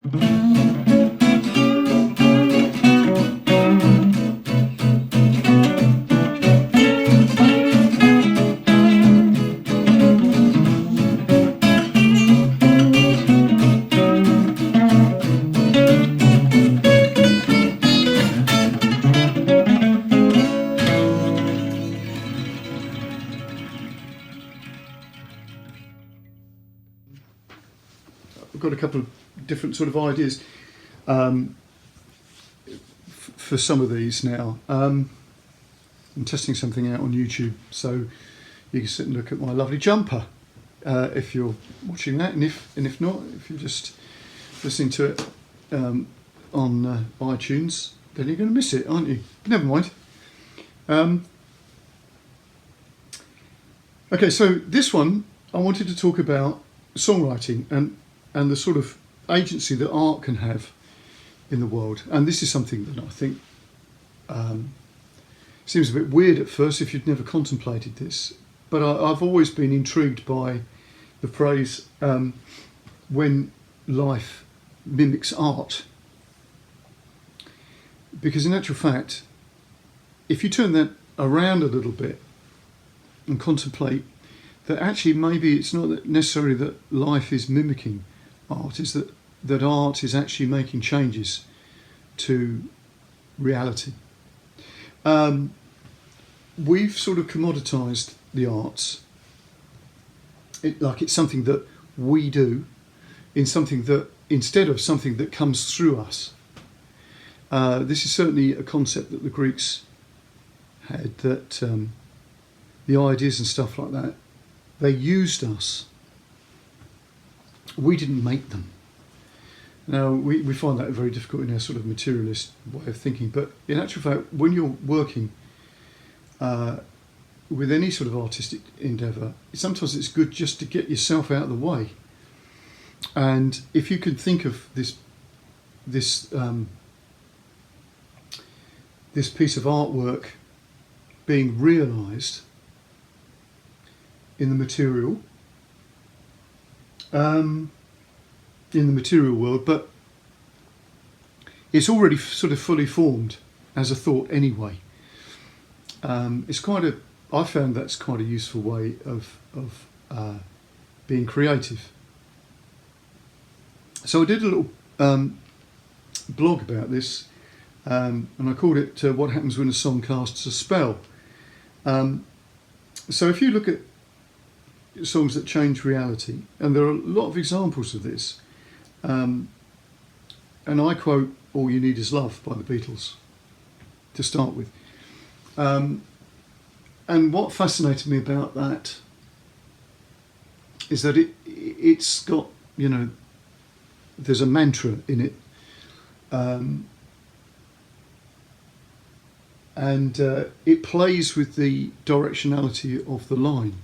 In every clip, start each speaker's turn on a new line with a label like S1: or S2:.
S1: I've got a couple of different sort of ideas for some of these now. I'm testing something out on YouTube, so you can sit and look at my lovely jumper if you're watching that, and if not, if you're just listening to it on iTunes, then you're going to miss it, aren't you? Never mind. Okay, so this one I wanted to talk about songwriting and the sort of agency that art can have in the world. And this is something that I think seems a bit weird at first if you'd never contemplated this, but I've always been intrigued by the phrase when life mimics art. Because in actual fact, if you turn that around a little bit and contemplate that actually maybe it's not necessarily that life is mimicking art, is that art is actually making changes to reality. We've sort of commoditized the arts, like it's something that we do, in something that instead of something that comes through us. This is certainly a concept that the Greeks had, that the ideas and stuff like that, they used us. We didn't make them. Now, we find that very difficult in our sort of materialist way of thinking, but in actual fact, when you're working with any sort of artistic endeavour, sometimes it's good just to get yourself out of the way. And if you can think of this piece of artwork being realised in the material, world, but it's already sort of fully formed as a thought anyway. I found that's quite a useful way of being creative. So I did a little blog about this, and I called it "What Happens When a Song Casts a Spell." So if you look at songs that change reality, and there are a lot of examples of this, and I quote "All You Need Is Love" by the Beatles to start with. And what fascinated me about that is that it's got, there's a mantra in it, and it plays with the directionality of the line.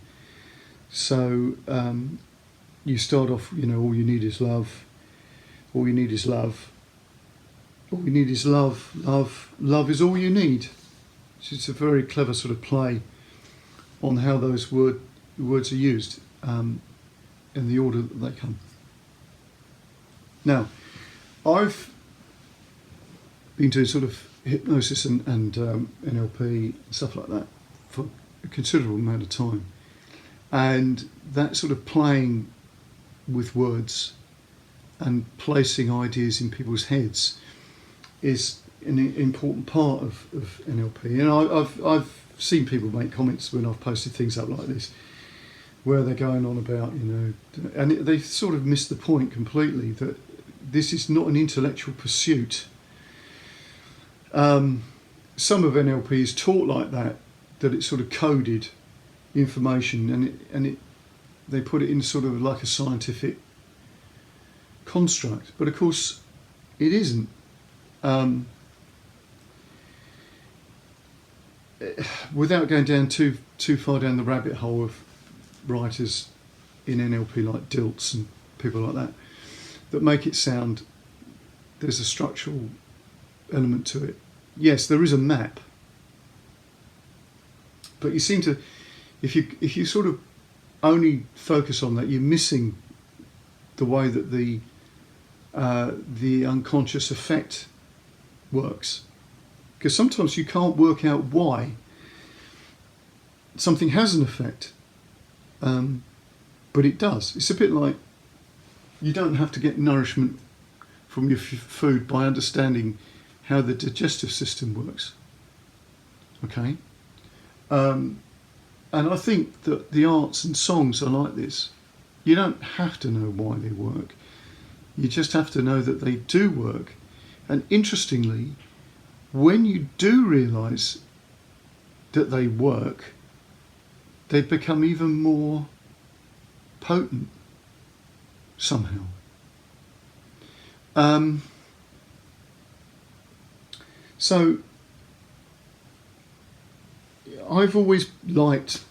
S1: So you start off, all you need is love, all you need is love, all you need is love, love is all you need. So it's a very clever sort of play on how those words are used in the order that they come. Now, I've been doing sort of hypnosis and NLP and stuff like that for a considerable amount of time. And that sort of playing with words and placing ideas in people's heads is an important part of NLP. And I've seen people make comments when I've posted things up like this, where they're going on about, and they sort of miss the point completely, that this is not an intellectual pursuit. Some of NLP is taught like that it's sort of coded information, and they put it in sort of like a scientific construct, but of course it isn't. Without going down too far down the rabbit hole of writers in NLP like Dilts and people like that make it sound there's a structural element to it. Yes, there is a map, but you seem to, if you sort of only focus on that, you're missing the way that the the unconscious effect works. Because sometimes you can't work out why something has an effect, but it does. It's a bit like you don't have to get nourishment from your food by understanding how the digestive system works. Okay? And I think that the arts and songs are like this. You don't have to know why they work. You just have to know that they do work. And interestingly, when you do realise that they work, they become even more potent somehow. So I've always liked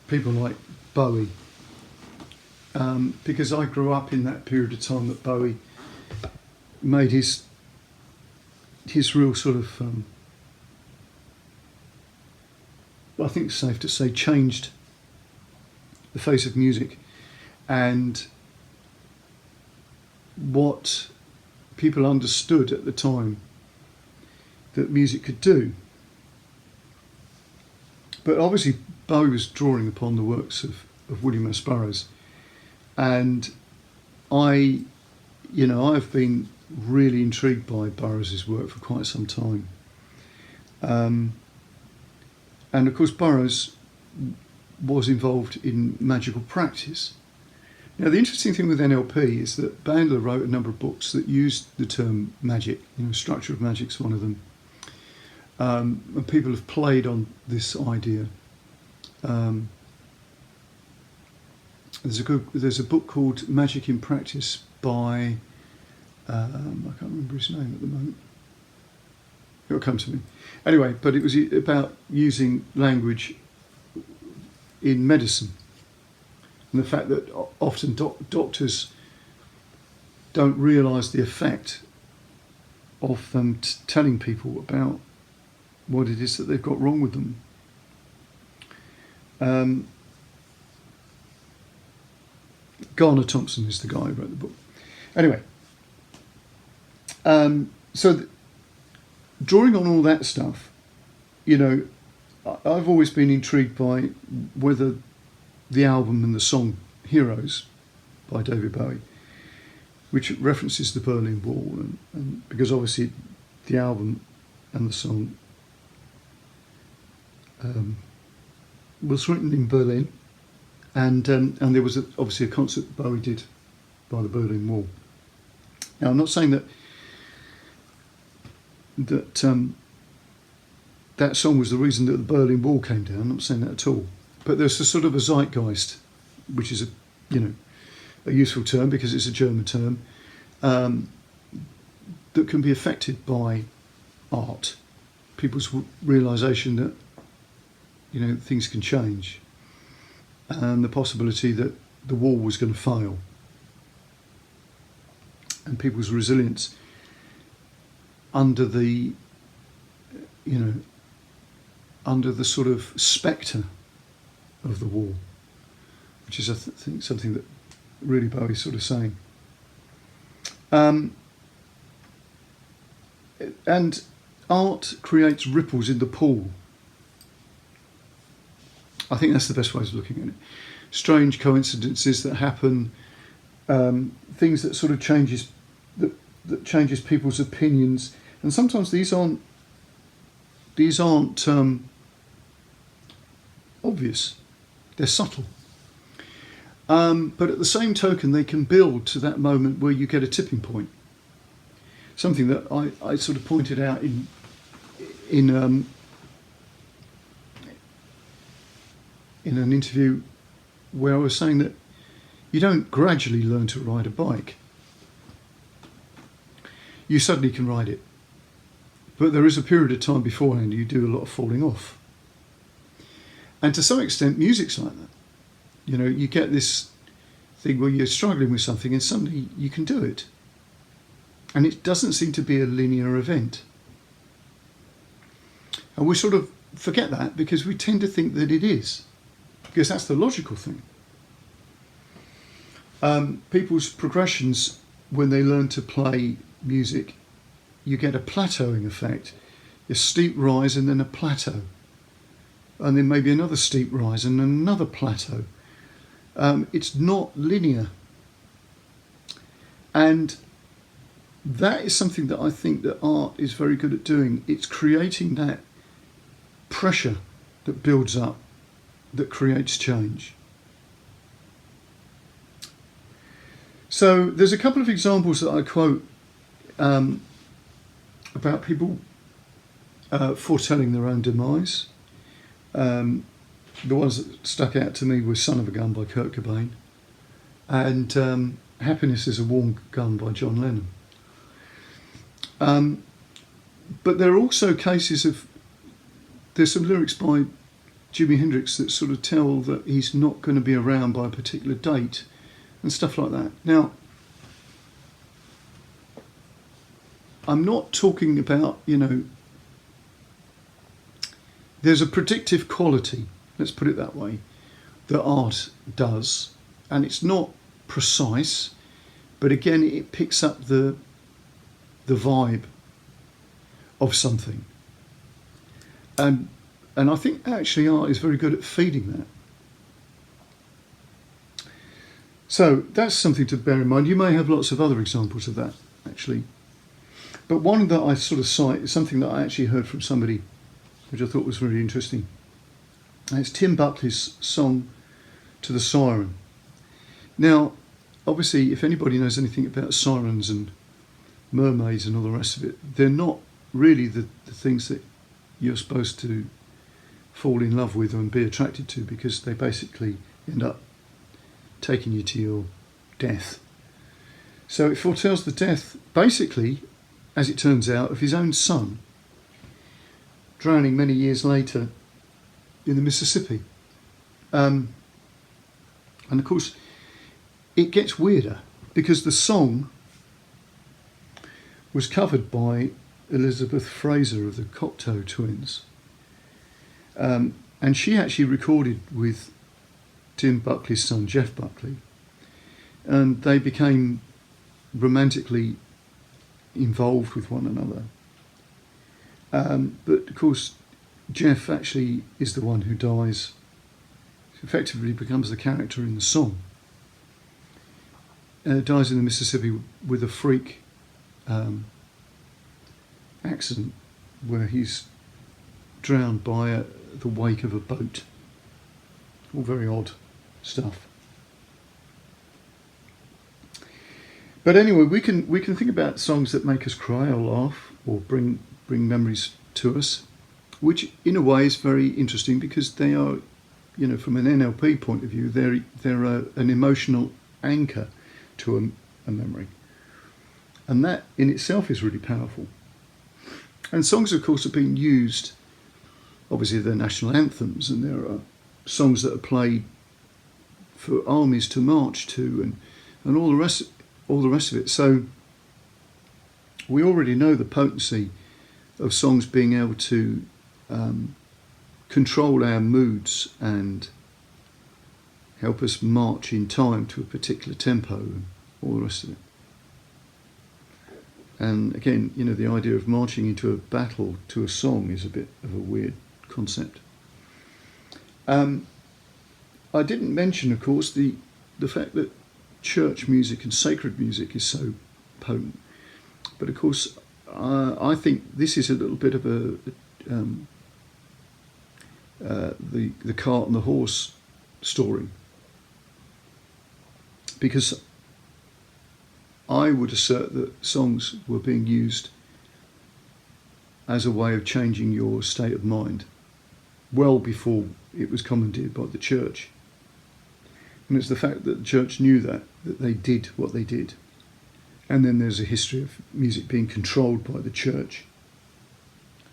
S1: people like Bowie, because I grew up in that period of time that Bowie made his real sort of, I think it's safe to say, changed the face of music and what people understood at the time that music could do. But obviously Bowie was drawing upon the works of William S. Burroughs, and I've been really intrigued by Burroughs' work for quite some time. And of course Burroughs was involved in magical practice. Now the interesting thing with NLP is that Bandler wrote a number of books that used the term magic. Structure of Magic's one of them. And people have played on this idea. There's a book called Magic in Practice by I can't remember his name at the moment. It'll come to me. Anyway, but it was about using language in medicine, and the fact that often doctors don't realise the effect of them telling people about what it is that they've got wrong with them. Garner Thompson is the guy who wrote the book. Anyway, drawing on all that stuff, I've always been intrigued by whether the album and the song Heroes by David Bowie, which references the Berlin Wall, and because obviously the album and the song was written in Berlin, and there was obviously a concert Bowie did by the Berlin Wall. Now I'm not saying that that song was the reason that the Berlin Wall came down. I'm not saying that at all. But there's a sort of a zeitgeist, which is a useful term because it's a German term, that can be affected by art. People's realisation that things can change, and the possibility that the wall was going to fail, and people's resilience under the sort of spectre of the wall, which is I think something that really Bowie's sort of saying. And art creates ripples in the pool. I think that's the best way of looking at it. Strange coincidences that happen, things that sort of changes people's opinions, and sometimes these aren't obvious. They're subtle. But at the same token, they can build to that moment where you get a tipping point. Something that I sort of pointed out in an interview where I was saying that you don't gradually learn to ride a bike. You suddenly can ride it. But there is a period of time beforehand you do a lot of falling off. And to some extent, music's like that. You get this thing where you're struggling with something and suddenly you can do it. And it doesn't seem to be a linear event. And we sort of forget that because we tend to think that it is, because that's the logical thing. People's progressions when they learn to play music, you get a plateauing effect. A steep rise and then a plateau. And then maybe another steep rise and another plateau. It's not linear. And that is something that I think that art is very good at doing. It's creating that pressure that builds up, that creates change. So there's a couple of examples that I quote about people foretelling their own demise. The ones that stuck out to me were Son of a Gun by Kurt Cobain and Happiness is a Warm Gun by John Lennon. But there are also cases of, there's some lyrics by Jimi Hendrix that sort of tell that he's not going to be around by a particular date and stuff like that. Now, I'm not talking about, there's a predictive quality, let's put it that way, that art does, and it's not precise, but again, it picks up the vibe of something. And I think actually art is very good at feeding that. So that's something to bear in mind. You may have lots of other examples of that, actually. But one that I sort of cite is something that I actually heard from somebody, which I thought was really interesting. And it's Tim Buckley's song To the Siren. Now, obviously, if anybody knows anything about sirens and mermaids and all the rest of it, they're not really the things that you're supposed to fall in love with and be attracted to, because they basically end up taking you to your death. So it foretells the death, basically, as it turns out, of his own son, drowning many years later in the Mississippi. And of course, it gets weirder because the song was covered by Elizabeth Fraser of the Cocteau Twins. And she actually recorded with Tim Buckley's son, Jeff Buckley. And they became romantically involved with one another. But of course, Jeff actually is the one who dies, effectively becomes the character in the song. Dies in the Mississippi with a freak accident where he's drowned by the wake of a boat. All very odd stuff. But anyway, we can think about songs that make us cry or laugh or bring memories to us, which in a way is very interesting because they are, from an NLP point of view, they're an emotional anchor to a memory, and that in itself is really powerful. And songs, of course, have been used. Obviously, they're national anthems, and there are songs that are played for armies to march to, and all the rest of it. So we already know the potency of songs being able to control our moods and help us march in time to a particular tempo and all the rest of it. And again, the idea of marching into a battle to a song is a bit of a weird concept. I didn't mention, of course, the fact that church music and sacred music is so potent. But of course, I think this is a little bit of the cart and the horse story, because I would assert that songs were being used as a way of changing your state of mind well before it was commandeered by the church. And it's the fact that the church knew that they did what they did. And then there's a history of music being controlled by the church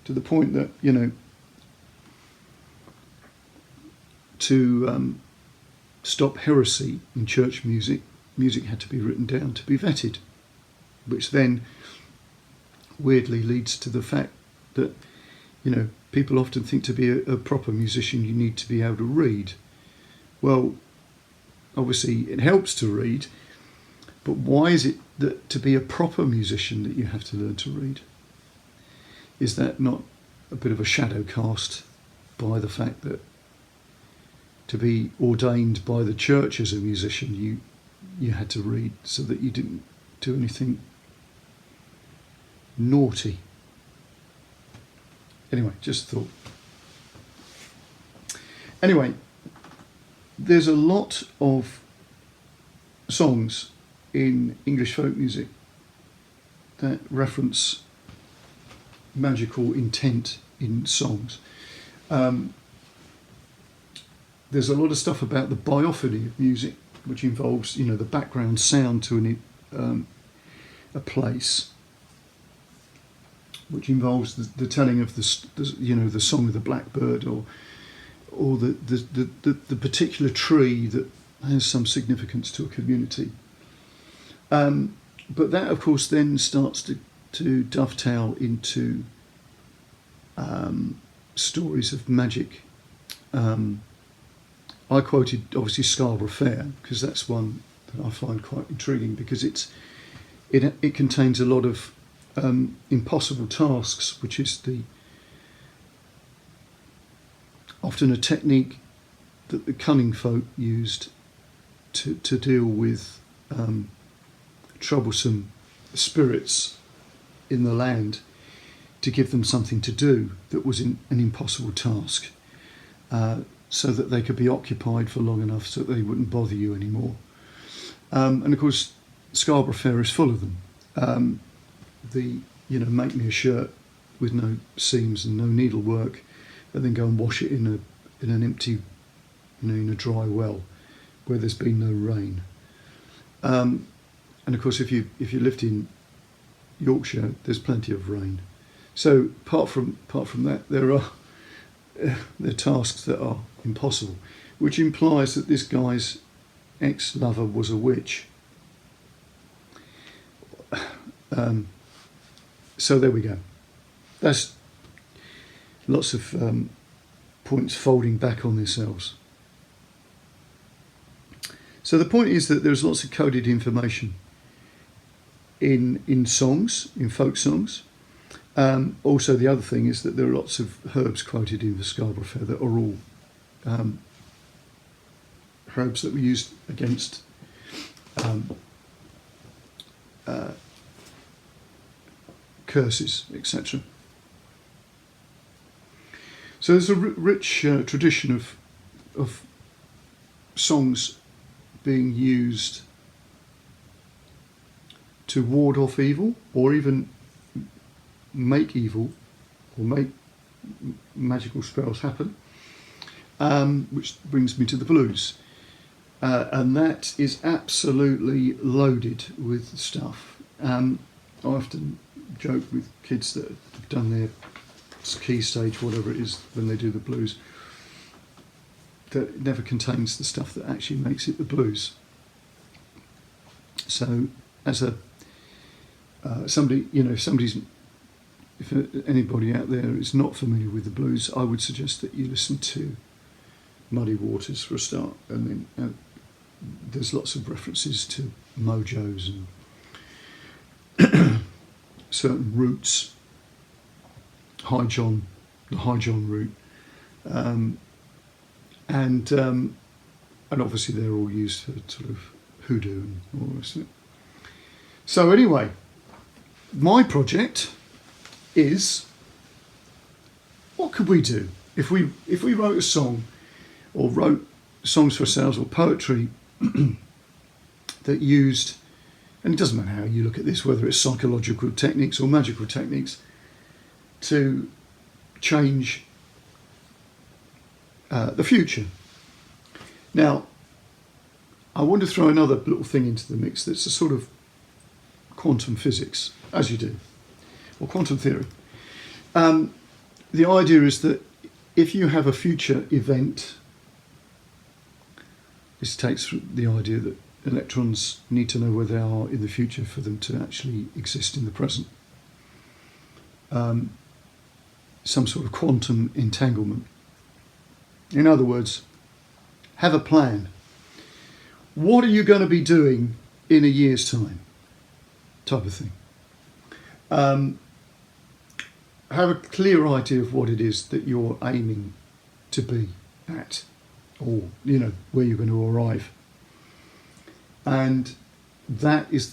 S1: to the point that, to stop heresy in church music had to be written down to be vetted, which then weirdly leads to the fact that, people often think to be a proper musician you need to be able to read. Well, obviously it helps to read, but why is it that to be a proper musician that you have to learn to read? Is that not a bit of a shadow cast by the fact that to be ordained by the church as a musician, you had to read so that you didn't do anything naughty? Anyway, just a thought. Anyway, there's a lot of songs in English folk music that reference magical intent in songs. There's a lot of stuff about the biophony of music, which involves, the background sound to a place, which involves the telling of the song of the blackbird, or the particular tree that has some significance to a community. But that, of course, then starts to dovetail into stories of magic. I quoted, obviously, Scarborough Fair, because that's one that I find quite intriguing, because it contains a lot of impossible tasks, which is often a technique that the cunning folk used to deal with troublesome spirits in the land, to give them something to do that was an impossible task, so that they could be occupied for long enough so that they wouldn't bother you anymore. And of course, Scarborough Fair is full of them. Make me a shirt with no seams and no needlework, and then go and wash it in an empty, in a dry well where there's been no rain. And of course, if you lived in Yorkshire, there's plenty of rain. So apart from that, there are tasks that are impossible, which implies that this guy's ex-lover was a witch. So there we go. That's lots of points folding back on themselves. So the point is that there's lots of coded information in songs, in folk songs. Also, the other thing is that there are lots of herbs quoted in the Scarborough Fair that are all herbs that were used against curses, etc. So there's a rich tradition of songs being used to ward off evil, or even make evil, or make magical spells happen, which brings me to the blues. And that is absolutely loaded with stuff. I often joke with kids that have done their key stage, whatever it is, when they do the blues, that it never contains the stuff that actually makes it the blues. So, as a if anybody out there is not familiar with the blues, I would suggest that you listen to Muddy Waters for a start, and then there's lots of references to mojos and certain roots, the High John root, and obviously they're all used for sort of hoodoo and all the rest of it. So anyway, my project is, what could we do if we wrote a song, or wrote songs for ourselves, or poetry that used, and it doesn't matter how you look at this, whether it's psychological techniques or magical techniques, to change the future. Now, I want to throw another little thing into the mix that's a sort of quantum physics, as you do, or quantum theory. The idea is that if you have a future event, this takes from the idea that electrons need to know where they are in the future for them to actually exist in the present. Some sort of quantum entanglement. In other words, have a plan. What are you going to be doing in a year's time? type of thing. Have a clear idea of what it is that you're aiming to be at, or where you're going to arrive, and that is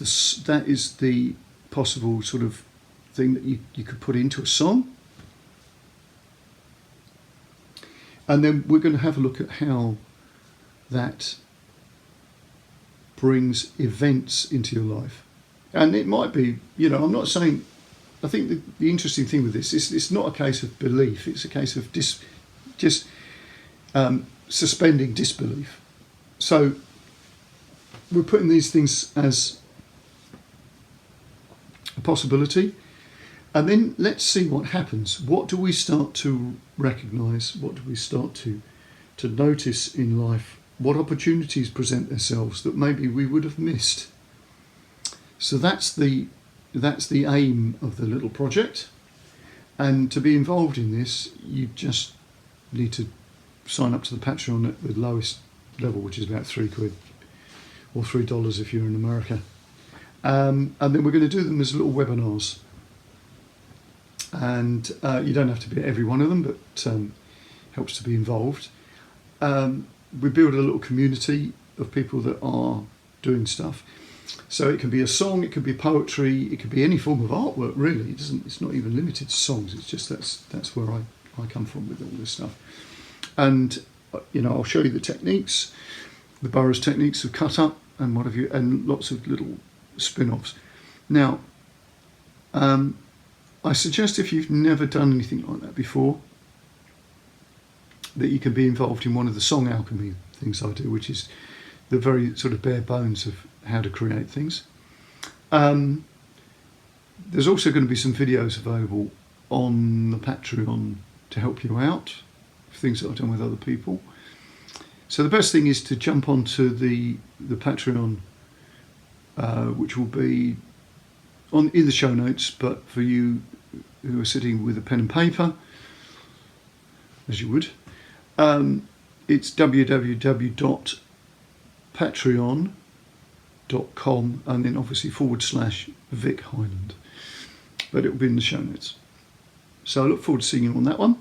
S1: the possible sort of thing that you could put into a song. And then we're going to have a look at how that brings events into your life. And it might be, I'm not saying, I think the interesting thing with this is it's not a case of belief, it's a case of just suspending disbelief. So we're putting these things as a possibility, and then let's see what happens. What do we start to recognise? What do we start to notice in life? What opportunities present themselves that maybe we would have missed? So that's the aim of the little project. And to be involved in this, you just need to sign up to the Patreon at the lowest level, which is about £3 or $3 if you're in America. And then we're going to do them as little webinars. And you don't have to be at every one of them, but helps to be involved. We build a little community of people that are doing stuff. So it can be a song, it can be poetry, it could be any form of artwork, really. It's not even limited to songs. It's just that's where I come from with all this stuff. And I'll show you the techniques, the Burroughs techniques of cut up and what have you, and lots of little spin-offs. Now, I suggest if you've never done anything like that before, that you can be involved in one of the song alchemy things I do, which is the very sort of bare bones of how to create things. There's also going to be some videos available on the Patreon to help you out, things that I've done with other people. So the best thing is to jump onto the Patreon, which will be in the show notes, but for you who are sitting with a pen and paper, as you would, it's www.patreon.com and then obviously /Vic Highland, but it will be in the show notes. So I look forward to seeing you on that one.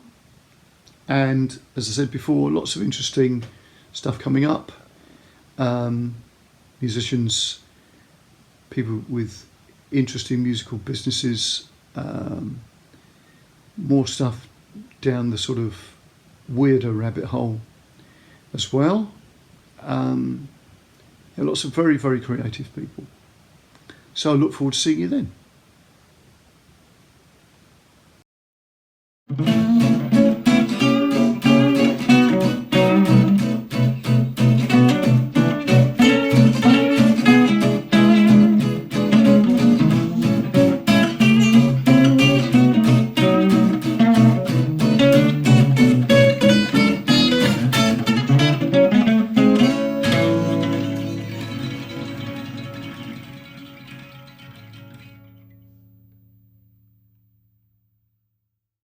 S1: And as I said before, lots of interesting stuff coming up. Musicians, people with interesting musical businesses, more stuff down the sort of weirder rabbit hole as well. Lots of very, very creative people. So I look forward to seeing you then.